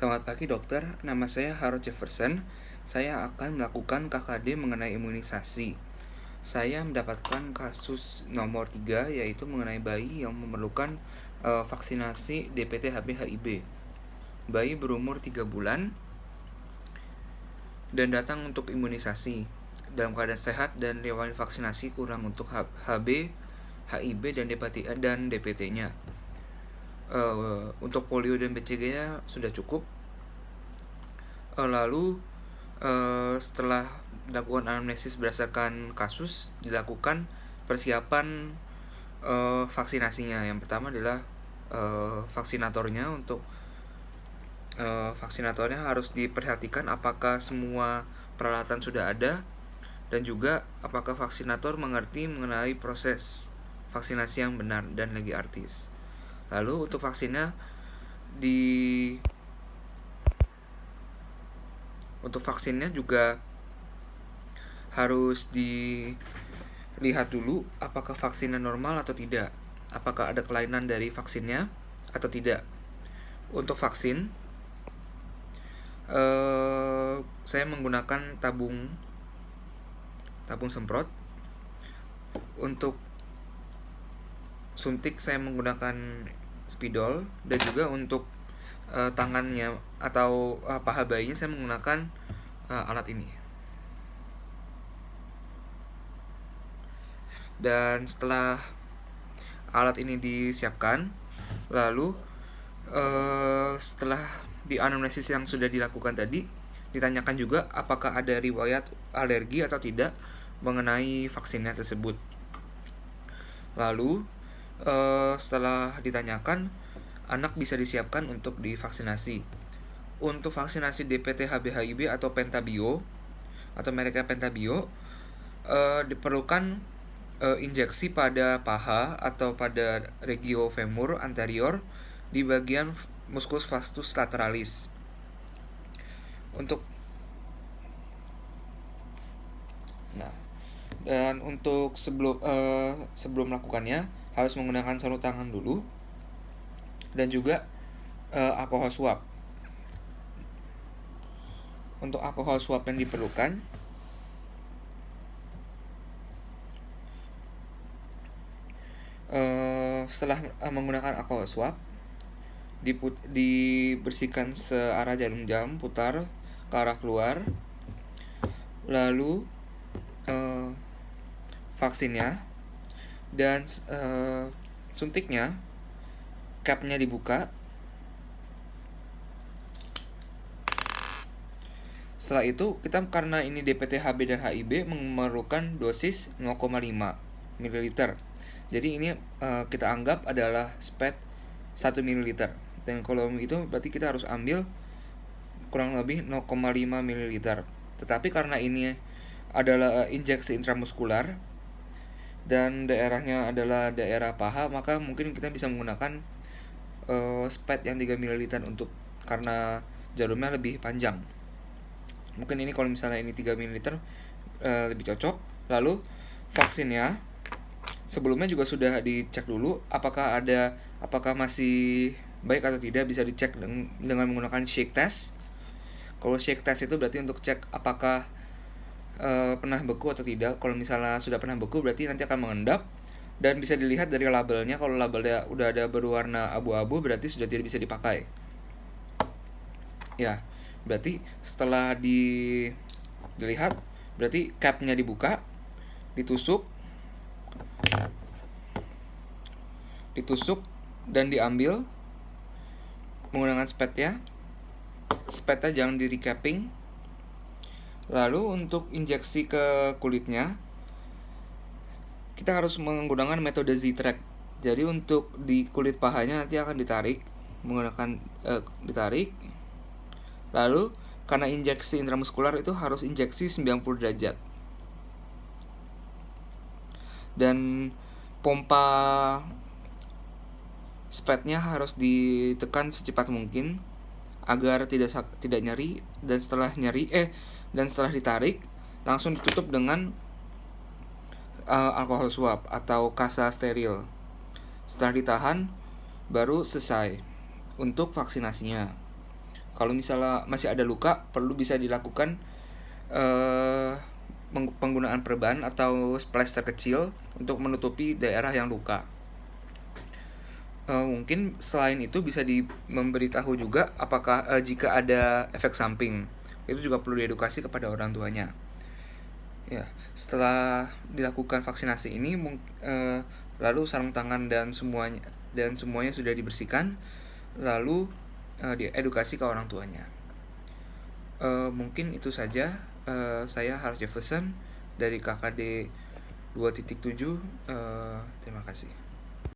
Selamat pagi dokter, nama saya Harold Jefferson. Saya akan melakukan KKD mengenai imunisasi. Saya mendapatkan kasus nomor 3, yaitu mengenai bayi yang memerlukan vaksinasi DPT HB HIB. Bayi berumur 3 bulan dan datang untuk imunisasi. Dalam keadaan sehat dan riwayat vaksinasi kurang untuk HB, HIB dan DPT-nya. Untuk polio dan BCG-nya sudah cukup. Lalu setelah dilakukan anamnesis berdasarkan kasus, dilakukan persiapan vaksinasinya. Yang pertama adalah vaksinatornya. Untuk vaksinatornya harus diperhatikan apakah semua peralatan sudah ada, dan juga apakah vaksinator mengerti mengenai proses vaksinasi yang benar dan lagi artis. Lalu untuk vaksinnya untuk vaksinnya juga harus dilihat dulu apakah vaksinnya normal atau tidak, apakah ada kelainan dari vaksinnya atau tidak. Untuk vaksin, saya menggunakan tabung semprot. Untuk suntik saya menggunakan spidol, dan juga untuk tangannya atau paha bayinya saya menggunakan alat ini. Dan setelah alat ini disiapkan, lalu setelah dianamnesis yang sudah dilakukan tadi, ditanyakan juga apakah ada riwayat alergi atau tidak mengenai vaksinnya tersebut. Lalu setelah ditanyakan, anak bisa disiapkan untuk divaksinasi. Untuk vaksinasi DPT HB HIB atau Pentabio, atau mereknya Pentabio, diperlukan injeksi pada paha atau pada regio femur anterior di bagian musculus vastus lateralis. Dan untuk sebelum melakukannya harus menggunakan sarung tangan dulu, dan juga alkohol swab. Untuk alkohol swab yang diperlukan, setelah menggunakan alkohol swab, dibersihkan searah jarum jam putar ke arah keluar. Lalu vaksinnya dan suntiknya, capnya dibuka. Setelah itu kita, karena ini DPT HB dan HIB, memerlukan dosis 0,5 ml. Jadi ini kita anggap adalah SPED 1 ml. Dan kalau itu berarti kita harus ambil kurang lebih 0,5 ml. Tetapi karena ini adalah injeksi intramuskular dan daerahnya adalah daerah paha, maka mungkin kita bisa menggunakan SPED yang 3 ml karena jarumnya lebih panjang. Mungkin ini kalau misalnya ini 3 ml lebih cocok. Lalu vaksinnya sebelumnya juga sudah dicek dulu apakah masih baik atau tidak. Bisa dicek dengan menggunakan shake test. Kalau shake test itu berarti untuk cek apakah pernah beku atau tidak. Kalau misalnya sudah pernah beku, berarti nanti akan mengendap, dan bisa dilihat dari labelnya. Kalau labelnya udah ada berwarna abu-abu, berarti sudah tidak bisa dipakai. Ya, berarti setelah dilihat, berarti capnya dibuka, ditusuk dan diambil menggunakan spatnya jangan di recapping. Lalu untuk injeksi ke kulitnya, kita harus menggunakan metode Z-Track. Jadi untuk di kulit pahanya nanti akan ditarik menggunakan ditarik. Lalu karena injeksi intramuskular itu harus injeksi 90 derajat. Dan pompa spatnya harus ditekan secepat mungkin agar tidak nyeri, dan setelah ditarik langsung ditutup dengan alkohol swab atau kasa steril. Setelah ditahan baru selesai untuk vaksinasinya. Kalau misalnya masih ada luka, perlu bisa dilakukan eh, penggunaan perban atau plester kecil untuk menutupi daerah yang luka. Mungkin selain itu bisa memberitahu juga apakah jika ada efek samping, itu juga perlu diedukasi kepada orang tuanya. Ya, setelah dilakukan vaksinasi ini, lalu sarung tangan dan semuanya sudah dibersihkan, lalu diedukasi ke orang tuanya. Mungkin itu saja. Saya Harus Jefferson dari KKD 2.7. Terima kasih.